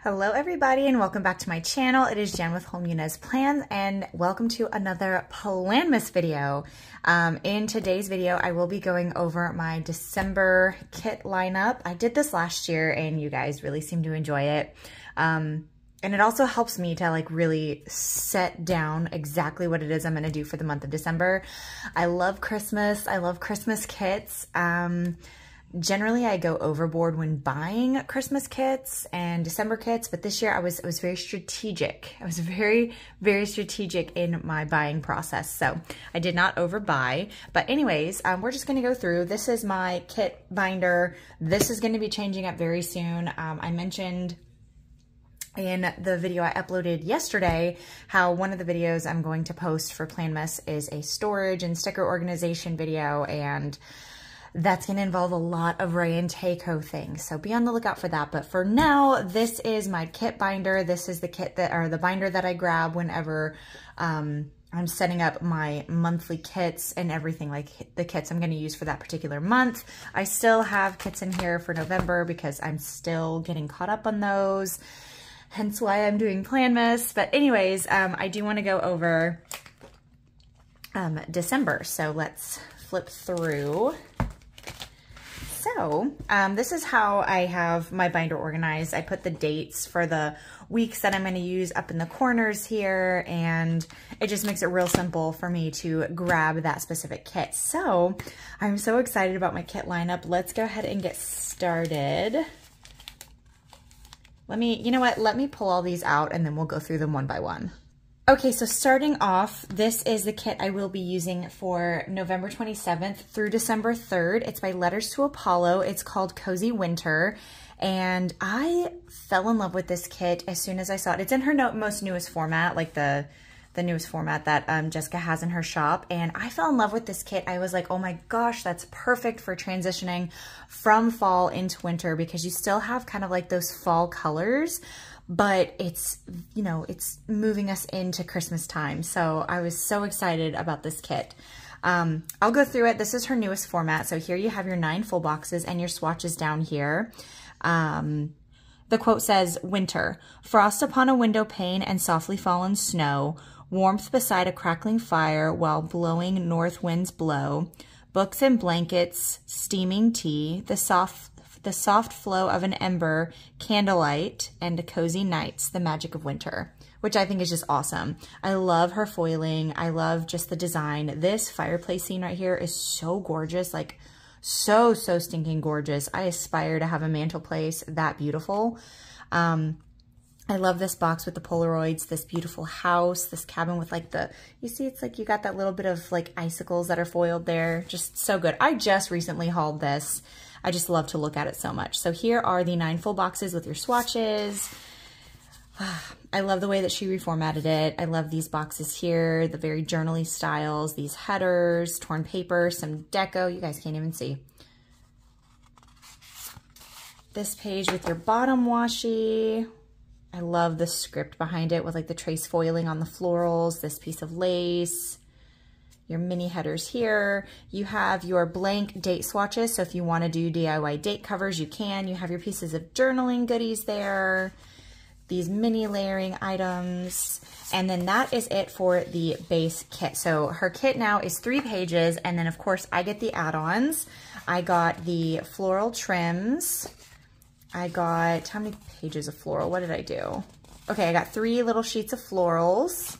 Hello everybody and welcome back to my channel. It is Jen with Hull-Muniz Plans and welcome to another Planmas video. In today's video, I will be going over my December kit lineup. I did this last year and you guys really seem to enjoy it. And it also helps me to like really set down exactly what it is I'm gonna do for the month of December. I love Christmas. I love Christmas kits. Generally, I go overboard when buying Christmas kits and December kits, but this year I was very strategic. I was very strategic in my buying process, so I did not overbuy. But anyways, we're just gonna go through. This is my kit binder. This is gonna be changing up very soon. I mentioned in the video I uploaded yesterday how one of the videos I'm going to post for Planmas is a storage and sticker organization video, and that's going to involve a lot of Ray and Takeo things, so be on the lookout for that. But for now, this is my kit binder. This is the kit that, or the binder that I grab whenever I'm setting up my monthly kits and everything, like the kits I'm going to use for that particular month. I still have kits in here for November because I'm still getting caught up on those, hence why I'm doing Planmas. But anyways, I do want to go over December, so let's flip through. So this is how I have my binder organized. I put the dates for the weeks that I'm going to use up in the corners here, and it just makes it real simple for me to grab that specific kit. So I'm so excited about my kit lineup. Let's go ahead and get started. You know what? Let me pull all these out and then we'll go through them one by one. Okay, so starting off, this is the kit I will be using for November 27th through December 3rd. It's by Letters to Apollo. It's called Cozy Winter, and I fell in love with this kit as soon as I saw it. It's in her most newest format, like the newest format that Jessica has in her shop, and I fell in love with this kit. I was like, oh my gosh, that's perfect for transitioning from fall into winter, because you still have kind of like those fall colors, but it's, you know, it's moving us into Christmas time. So I was so excited about this kit. I'll go through it. This is her newest format. So here you have your 9 full boxes and your swatches down here. The quote says, "Winter, frost upon a window pane and softly fallen snow, warmth beside a crackling fire while blowing north winds blow, books and blankets, steaming tea, the soft flow of an ember, candlelight, and cozy nights, the magic of winter," which I think is just awesome. I love her foiling. I love just the design. This fireplace scene right here is so gorgeous, like so stinking gorgeous. I aspire to have a mantelpiece that beautiful. I love this box with the Polaroids, this beautiful house, this cabin with like you see it's like you got that little bit of like icicles that are foiled there. Just so good. I just recently hauled this. I just love to look at it so much. So here are the 9 full boxes with your swatches. I love the way that she reformatted it. I love these boxes here, the very journaly styles, these headers, torn paper, some deco. You guys can't even see. This page with your bottom washi. I love the script behind it with like the trace foiling on the florals, this piece of lace. Your mini headers here. You have your blank date swatches, so if you want to do DIY date covers, you can. You have your pieces of journaling goodies there, these mini layering items, and then that is it for the base kit. So her kit now is 3 pages, and then of course I get the add-ons. I got the floral trims. I got, how many pages of floral? What did I do? Okay, I got 3 little sheets of florals.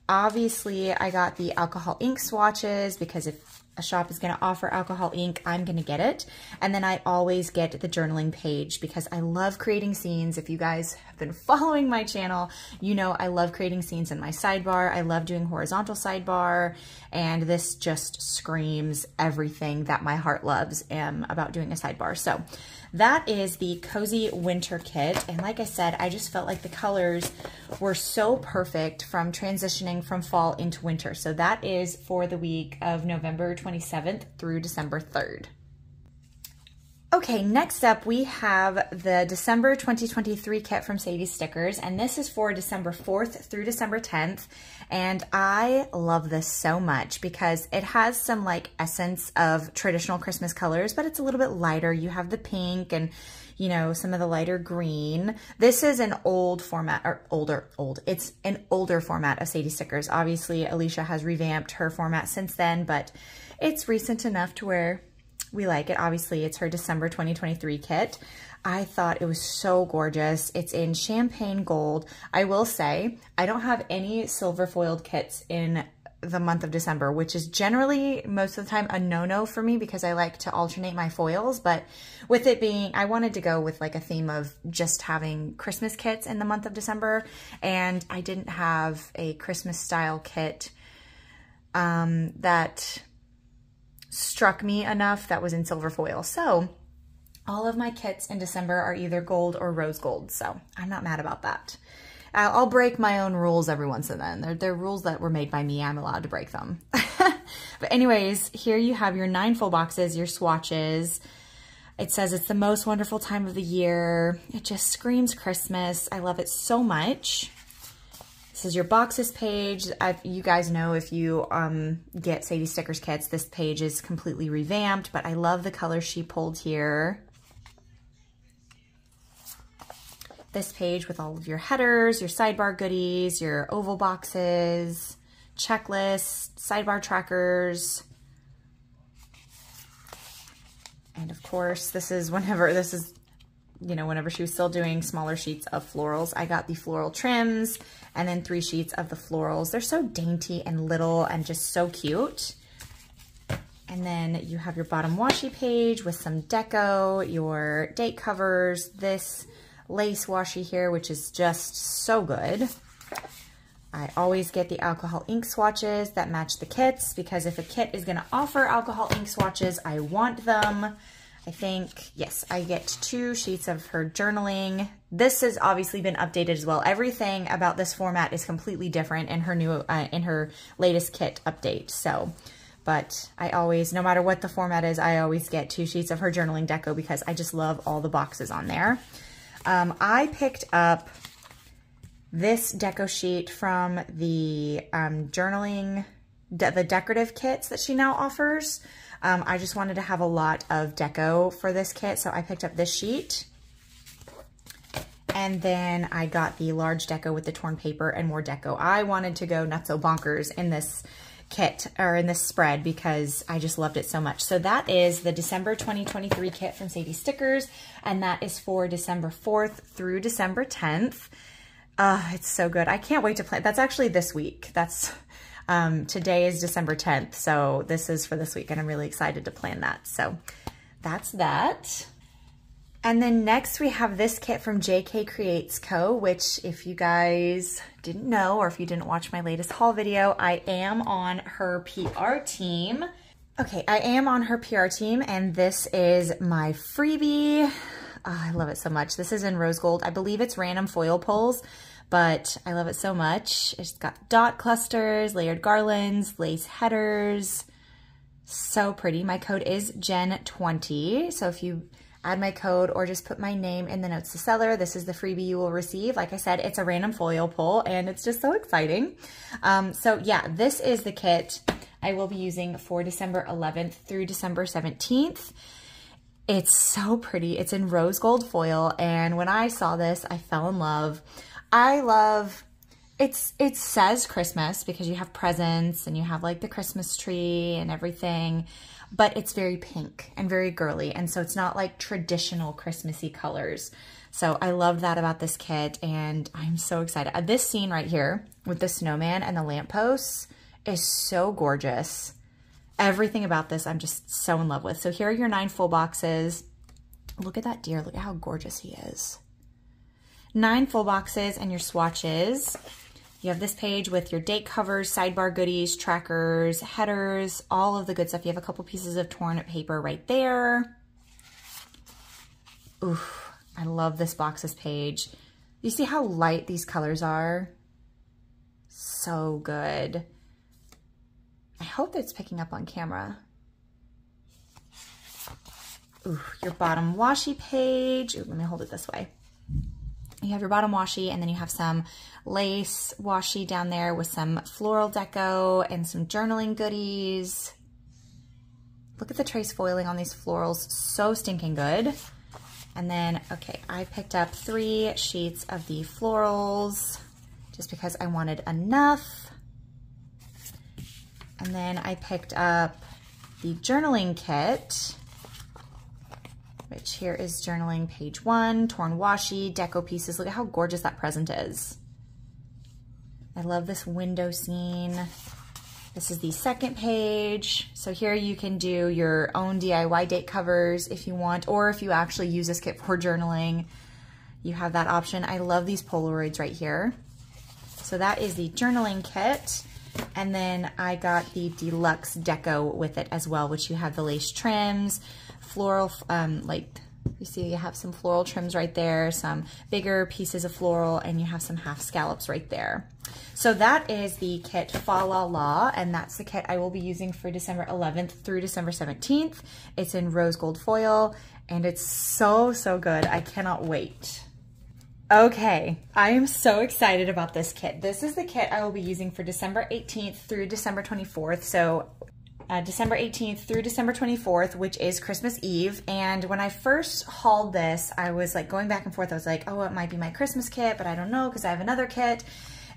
Obviously, I got the alcohol ink swatches because if a shop is going to offer alcohol ink, I'm going to get it. And then I always get the journaling page because I love creating scenes. If you guys have been following my channel, you know I love creating scenes in my sidebar. I love doing horizontal sidebar, and this just screams everything that my heart loves about doing a sidebar. So that is the Cozy Winter kit, and like I said, I just felt like the colors were so perfect from transitioning from fall into winter. So that is for the week of November 27th through December 3rd. Okay, next up we have the December 2023 kit from STI Stickers, and this is for December 4th through December 10th, and I love this so much because it has some like essence of traditional Christmas colors, but it's a little bit lighter. You have the pink and you know, some of the lighter green. This is an old format, or it's an older format of Sadie Stickers. Obviously, Alicia has revamped her format since then, but it's recent enough to where we like it. Obviously, it's her December 2023 kit. I thought it was so gorgeous. It's in champagne gold. I will say, I don't have any silver foiled kits in the month of December, which is generally most of the time a no-no for me because I like to alternate my foils. But with it being, I wanted to go with like a theme of just having Christmas kits in the month of December, and I didn't have a Christmas style kit that struck me enough that was in silver foil. So all of my kits in December are either gold or rose gold, so I'm not mad about that. I'll break my own rules every once in a while. They're rules that were made by me. I'm allowed to break them. But anyways, here you have your 9 full boxes, your swatches. It says it's the most wonderful time of the year. It just screams Christmas. I love it so much. This is your boxes page. You guys know if you get Sadie Stickers kits, this page is completely revamped, but I love the colors she pulled here. This page with all of your headers, your sidebar goodies, your oval boxes, checklists, sidebar trackers. And of course, whenever she was still doing smaller sheets of florals, I got the floral trims and then 3 sheets of the florals. They're so dainty and little and just so cute. And then you have your bottom washi page with some deco, your date covers, this lace washi here, which is just so good. I always get the alcohol ink swatches that match the kits because if a kit is going to offer alcohol ink swatches, I want them. I think, yes, I get 2 sheets of her journaling. This has obviously been updated as well. Everything about this format is completely different in her new, in her latest kit update. So, but I always, no matter what the format is, I always get 2 sheets of her journaling deco because I just love all the boxes on there. I picked up this deco sheet from the journaling, the decorative kits that she now offers. I just wanted to have a lot of deco for this kit, so I picked up this sheet. And then I got the large deco with the torn paper and more deco. I wanted to go nutso bonkers in this kit, or in this spread, because I just loved it so much. So that is the December 2023 kit from Sadie Stickers, and that is for December 4th through December 10th. It's so good. I can't wait to plan. That's actually this week. That's today is December 10th, so this is for this week, and I'm really excited to plan that. So that's that. And then next we have this kit from JK Creates Co., which if you guys didn't know, or if you didn't watch my latest haul video, I am on her PR team. Okay, I am on her PR team, and this is my freebie. Oh, I love it so much. This is in rose gold. I believe it's random foil pulls, but I love it so much. It's got dot clusters, layered garlands, lace headers. So pretty. My code is Jen20, so if you add my code or just put my name in the notes to seller, this is the freebie you will receive. Like I said, it's a random foil pull and it's just so exciting. So yeah, this is the kit I will be using for December 11th through December 17th. It's so pretty. It's in rose gold foil, and when I saw this, I fell in love. I love, it says Christmas because you have presents and you have like the Christmas tree and everything, but it's very pink and very girly, and so it's not like traditional Christmassy colors. So I love that about this kit, and I'm so excited. This scene right here with the snowman and the lampposts is so gorgeous. Everything about this I'm just so in love with. So here are your 9 full boxes. Look at that deer. Look at how gorgeous he is. 9 full boxes and your swatches. You have this page with your date covers, sidebar goodies, trackers, headers, all of the good stuff. You have a couple pieces of torn paper right there. Oof, I love this boxes page. You see how light these colors are? So good. I hope it's picking up on camera. Ooh, your bottom washi page. Ooh, let me hold it this way. You have your bottom washi, and then you have some lace washi down there with some floral deco and some journaling goodies. Look at the trace foiling on these florals. So stinking good. And then, okay, I picked up 3 sheets of the florals just because I wanted enough. And then I picked up the journaling kit, which here is journaling page 1, torn washi, deco pieces. Look at how gorgeous that present is. I love this window scene. This is the second page. So here you can do your own DIY date covers if you want, or if you actually use this kit for journaling, you have that option. I love these Polaroids right here. So that is the journaling kit. And then I got the deluxe deco with it as well, which you have the lace trims, floral, like you see you have some floral trims right there, some bigger pieces of floral, and you have some half scallops right there. So that is the kit Fa La La, and that's the kit I will be using for December 11th through December 17th. It's in rose gold foil, and it's so, so good. I cannot wait. Okay, I am so excited about this kit. This is the kit I will be using for December 18th through December 24th. So December 18th through December 24th, which is Christmas Eve. And when I first hauled this, I was like going back and forth. I was like, oh, it might be my Christmas kit, but I don't know because I have another kit.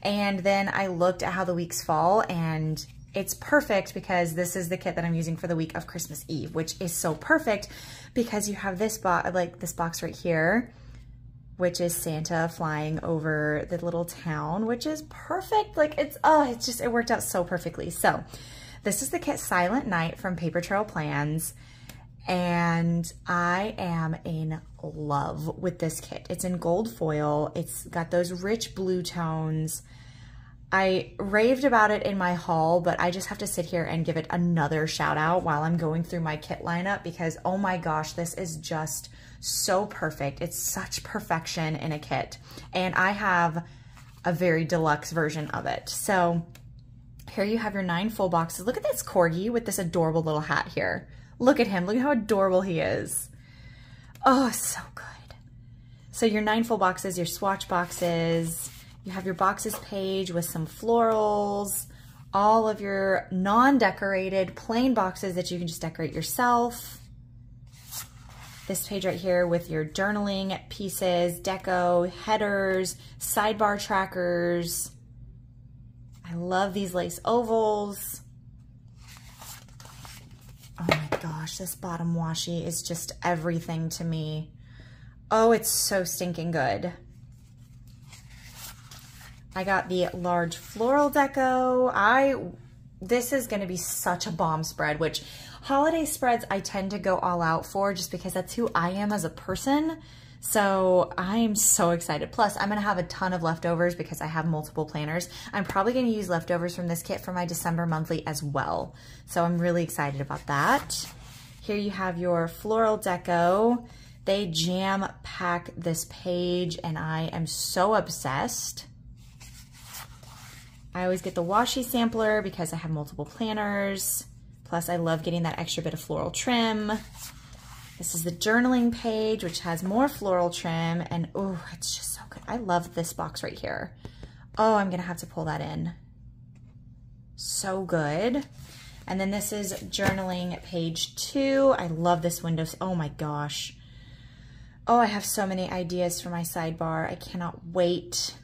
And then I looked at how the weeks fall, and it's perfect because this is the kit that I'm using for the week of Christmas Eve, which is so perfect because you have this box right here, which is Santa flying over the little town, which is perfect. Like it worked out so perfectly. So this is the kit Silent Night from Paper Trail Plans, and I am in love with this kit. It's in gold foil. It's got those rich blue tones. I raved about it in my haul, but I just have to sit here and give it another shout out while I'm going through my kit lineup because, oh my gosh, this is just so perfect. It's such perfection in a kit. And I have a very deluxe version of it. So here you have your 9 full boxes. Look at this corgi with this adorable little hat here. Look at him. Look at how adorable he is. Oh, so good. So your 9 full boxes, your swatch boxes, you have your boxes page with some florals, all of your non-decorated plain boxes that you can just decorate yourself. This page right here with your journaling pieces, deco, headers, sidebar trackers. I love these lace ovals. Oh my gosh, this bottom washi is just everything to me. Oh, it's so stinking good. I got the large floral deco. This is gonna be such a bomb spread, which holiday spreads I tend to go all out for just because that's who I am as a person. So I'm so excited. Plus, I'm gonna have a ton of leftovers because I have multiple planners. I'm probably gonna use leftovers from this kit for my December monthly as well. So I'm really excited about that. Here you have your floral deco. They jam pack this page and I am so obsessed. I always get the washi sampler because I have multiple planners. Plus I love getting that extra bit of floral trim. This is the journaling page, which has more floral trim, and oh, it's just so good. I love this box right here. Oh, I'm gonna have to pull that in. So good. And then this is journaling page 2. I love this window. Oh my gosh. Oh, I have so many ideas for my sidebar. I cannot wait.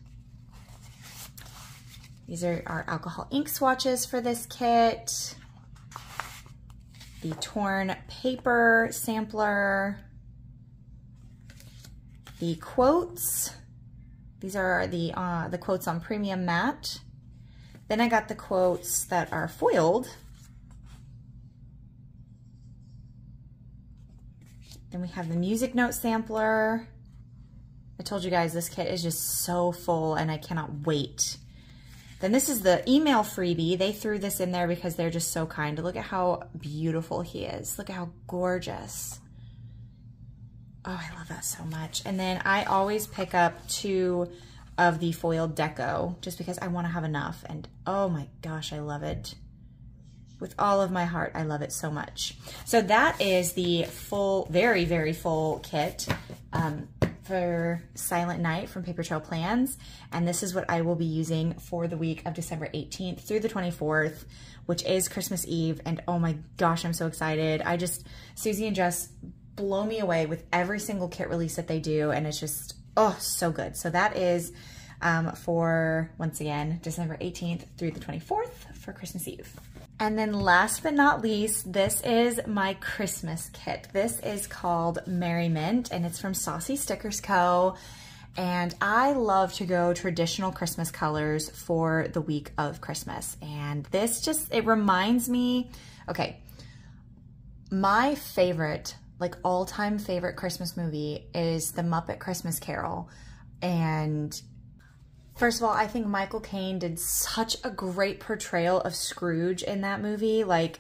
These are our alcohol ink swatches for this kit. The torn paper sampler. The quotes. These are the quotes on premium matte. Then I got the quotes that are foiled. Then we have the music note sampler. I told you guys this kit is just so full and I cannot wait. Then this is the email freebie. They threw this in there because they're just so kind. Look at how beautiful he is. Look at how gorgeous. Oh, I love that so much. And then I always pick up 2 of the foiled deco just because I want to have enough. And oh my gosh, I love it. With all of my heart, I love it so much. So that is the full, very, very full kit for Silent Night from Paper Trail Plans. And this is what I will be using for the week of December 18th through the 24th, which is Christmas Eve. And oh my gosh, I'm so excited. Susie and Jess blow me away with every single kit release that they do, and it's just, oh, so good. So that is for, once again, December 18th through the 24th for Christmas Eve. And then last but not least, this is my Christmas kit. This is called Merriment, and it's from STI Stickers Co. And I love to go traditional Christmas colors for the week of Christmas. And this just, it reminds me, okay, my favorite, like all-time favorite Christmas movie is The Muppet Christmas Carol. And first of all, I think Michael Caine did such a great portrayal of Scrooge in that movie. Like,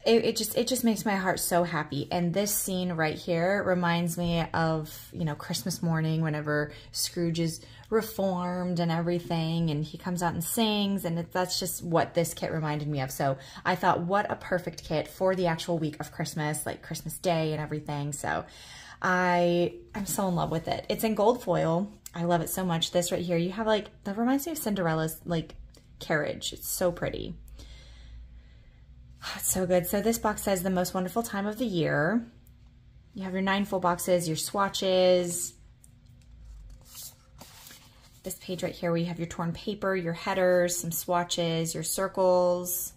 it just makes my heart so happy. And this scene right here reminds me of, you know, Christmas morning whenever Scrooge is reformed and everything, and he comes out and sings, and that's just what this kit reminded me of. So I thought, what a perfect kit for the actual week of Christmas, like Christmas Day and everything. So I'm so in love with it. It's in gold foil. I love it so much. This right here, you have like, that reminds me of Cinderella's like carriage. It's so pretty. It's so good. So this box says the most wonderful time of the year. You have your 9 full boxes, your swatches. This page right here where you have your torn paper, your headers, some swatches, your circles,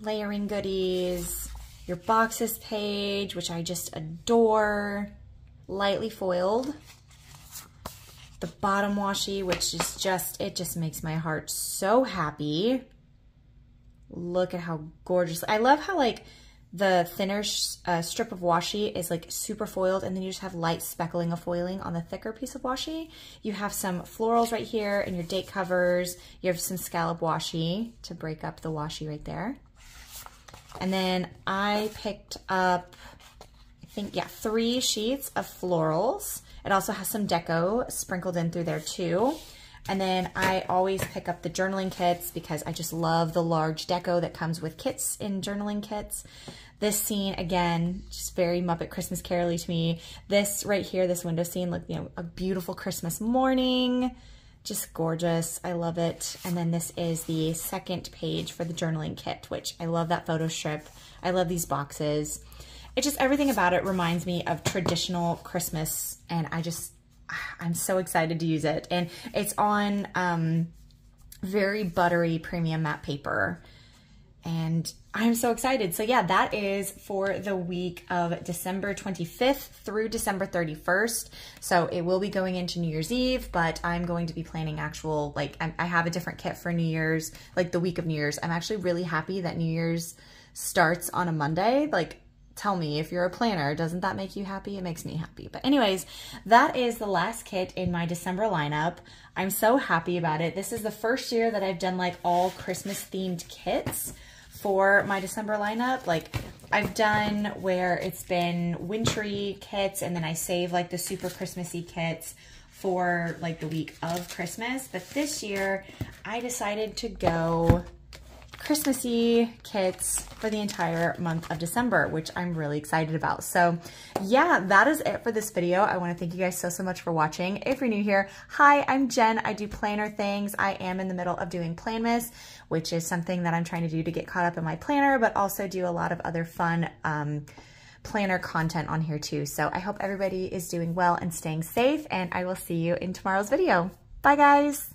layering goodies, your boxes page, which I just adore, lightly foiled. The bottom washi, which is just, it just makes my heart so happy. Look at how gorgeous. I love how like the thinner strip of washi is like super foiled, and then you just have light speckling of foiling on the thicker piece of washi. You have some florals right here and your date covers. You have some scallop washi to break up the washi right there. And then I picked up, I think, yeah, 3 sheets of florals. It also has some deco sprinkled in through there too. And then I always pick up the journaling kits because I just love the large deco that comes with kits in journaling kits. This scene, again, just very Muppet Christmas Carol-y to me. This right here, this window scene, look, you know, a beautiful Christmas morning. Just gorgeous. I love it. And then this is the second page for the journaling kit, which I love that photo strip. I love these boxes. It just, everything about it reminds me of traditional Christmas, and I'm so excited to use it. And it's on very buttery premium matte paper, and I'm so excited. So yeah, that is for the week of December 25th through December 31st. So it will be going into New Year's Eve, but I'm going to be planning actual, like, I have a different kit for New Year's, like the week of New Year's. I'm actually really happy that New Year's starts on a Monday. Like, tell me, if you're a planner, doesn't that make you happy? It makes me happy. But anyways, that is the last kit in my December lineup. I'm so happy about it. This is the first year that I've done like all Christmas themed kits for my December lineup. Like, I've done where it's been wintry kits, and then I save like the super Christmassy kits for like the week of Christmas. But this year I decided to go Christmassy kits for the entire month of December, which I'm really excited about. So yeah, that is it for this video. I want to thank you guys so much for watching. If you're new here, hi, I'm Jen. I do planner things. I am in the middle of doing Planmas, which is something that I'm trying to do to get caught up in my planner, but also do a lot of other fun planner content on here too. So I hope everybody is doing well and staying safe, and I will see you in tomorrow's video. Bye guys.